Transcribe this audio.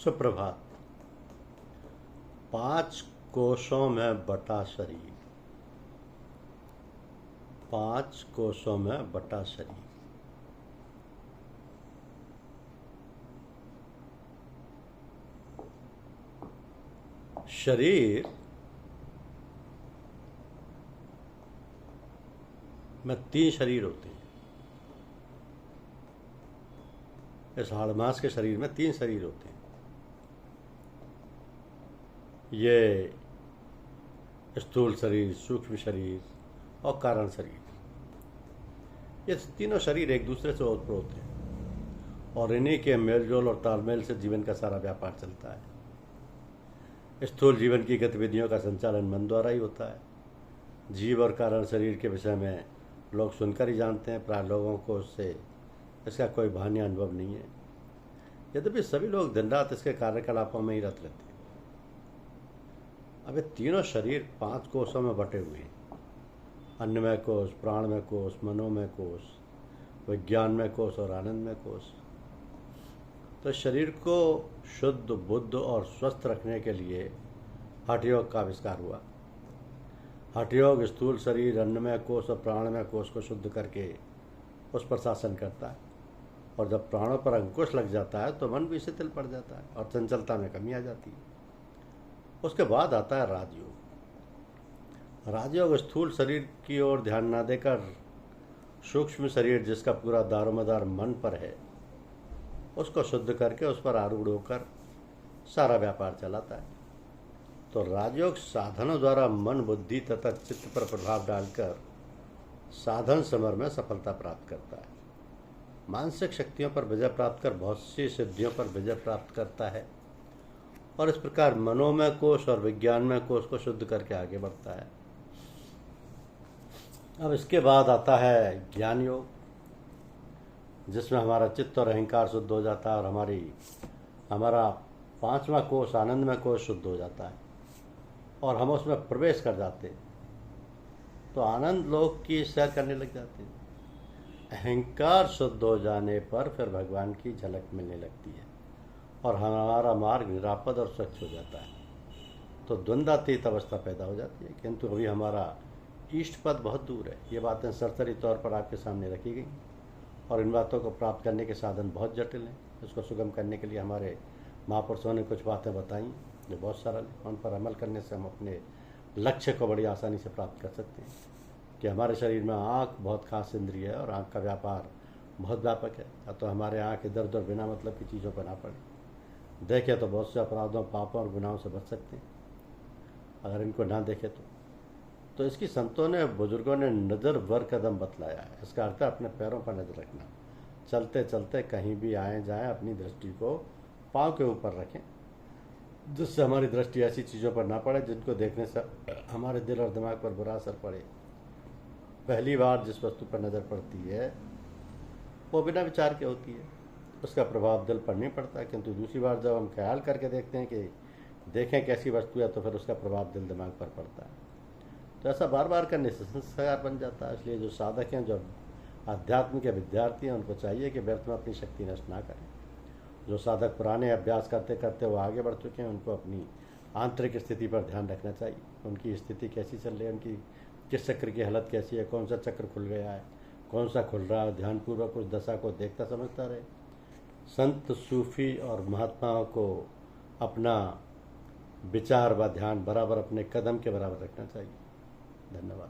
सुप्रभात। 5 कोशों में बटा शरीर, 5 कोशों में बटा शरीर। शरीर में 3 शरीर होते हैं। इस हाड़मास के शरीर में 3 शरीर होते हैं। ये स्थूल शरीर, सूक्ष्म शरीर और कारण शरीर। ये तीनों शरीर एक दूसरे से ओतप्रोत हैं और इन्हीं के मेलजोल और तालमेल से जीवन का सारा व्यापार चलता है। स्थूल जीवन की गतिविधियों का संचालन मन द्वारा ही होता है। जीव और कारण शरीर के विषय में लोग सुनकर ही जानते हैं, प्राय लोगों को उससे इसका कोई भानी अनुभव नहीं है। यद्यपि सभी लोग दिन रात इसके कार्यकलापों में ही रत रहते हैं। अब ये तीनों शरीर 5 कोशों में बटे हुए हैं। अन्नमय कोश, प्राणमय कोश, मनोमय कोश, विज्ञानमय कोश और आनंदमय कोश। तो शरीर को शुद्ध, बुद्ध और स्वस्थ रखने के लिए हठ योग का आविष्कार हुआ। हठ योग स्थूल शरीर, अन्नमय कोश और प्राणमय कोश को शुद्ध करके उस पर शासन करता है। और जब प्राणों पर अंकुश लग जाता है तो मन भी शिथिल पड़ जाता है और चंचलता में कमी आ जाती है। उसके बाद आता है राजयोग। राजयोग स्थूल शरीर की ओर ध्यान न देकर सूक्ष्म शरीर, जिसका पूरा दारोमदार मन पर है, उसको शुद्ध करके उस पर आरूढ़ होकर सारा व्यापार चलाता है। तो राजयोग साधनों द्वारा मन, बुद्धि तथा चित्त पर प्रभाव डालकर साधन समर में सफलता प्राप्त करता है। मानसिक शक्तियों पर विजय प्राप्त कर बहुत सी सिद्धियों पर विजय प्राप्त करता है और इस प्रकार मनोमय कोश और विज्ञानमय कोश को शुद्ध करके आगे बढ़ता है। अब इसके बाद आता है ज्ञान योग, जिसमें हमारा चित्त और अहंकार शुद्ध हो जाता है और हमारा 5वां कोश, आनंदमय कोश, शुद्ध हो जाता है और हम उसमें प्रवेश कर जाते हैं। तो आनंद लोक की सैर करने लग जाते हैं। अहंकार शुद्ध हो जाने पर फिर भगवान की झलक मिलने लगती है और हमारा मार्ग निरापद और स्वच्छ हो जाता है। तो द्वंद्वातीत अवस्था पैदा हो जाती है। किंतु अभी हमारा इष्ट पद बहुत दूर है। ये बातें सरसरी तौर पर आपके सामने रखी गई और इन बातों को प्राप्त करने के साधन बहुत जटिल हैं। इसको सुगम करने के लिए हमारे महापुरुषों ने कुछ बातें बताई जो बहुत सरल है। उन पर अमल करने से हम अपने लक्ष्य को बड़ी आसानी से प्राप्त कर सकते हैं। कि हमारे शरीर में आँख बहुत खास इंद्रिय है और आँख का व्यापार बहुत व्यापक है। या तो हमारे आँख इधर उधर बिना मतलब की चीज़ों पर ना पड़े, देखें तो बहुत से अपराधों, पापों और गुनाहों से बच सकते हैं। अगर इनको ना देखें तो इसकी संतों ने, बुजुर्गों ने नज़र वर कदम बतलाया है। इसका अर्थ है अपने पैरों पर नज़र रखना। चलते चलते कहीं भी आए जाएं, अपनी दृष्टि को पाँव के ऊपर रखें, जिससे हमारी दृष्टि ऐसी चीज़ों पर ना पड़े जिनको देखने से हमारे दिल और दिमाग पर बुरा असर पड़े। पहली बार जिस वस्तु पर नज़र पड़ती है वो बिना विचार के होती है, उसका प्रभाव दिल पर नहीं पड़ता। किंतु दूसरी बार जब हम ख्याल करके देखते हैं कि देखें कैसी वस्तु है, तो फिर उसका प्रभाव दिल दिमाग पर पड़ता है। तो ऐसा बार बार करने से संस्कार बन जाता है। इसलिए जो साधक हैं, जो आध्यात्म के विद्यार्थी हैं, उनको चाहिए कि व्यर्थ में अपनी शक्ति नष्ट ना करें। जो साधक पुराने अभ्यास करते करते वो आगे बढ़ चुके हैं, उनको अपनी आंतरिक स्थिति पर ध्यान रखना चाहिए। उनकी स्थिति कैसी चल रही है, उनकी किस चक्र की हालत कैसी है, कौन सा चक्र खुल गया है, कौन सा खुल रहा है, ध्यानपूर्वक उस दशा को देखता समझता रहे। संत, सूफी और महात्माओं को अपना विचार व ध्यान बराबर अपने कदम के बराबर रखना चाहिए। धन्यवाद।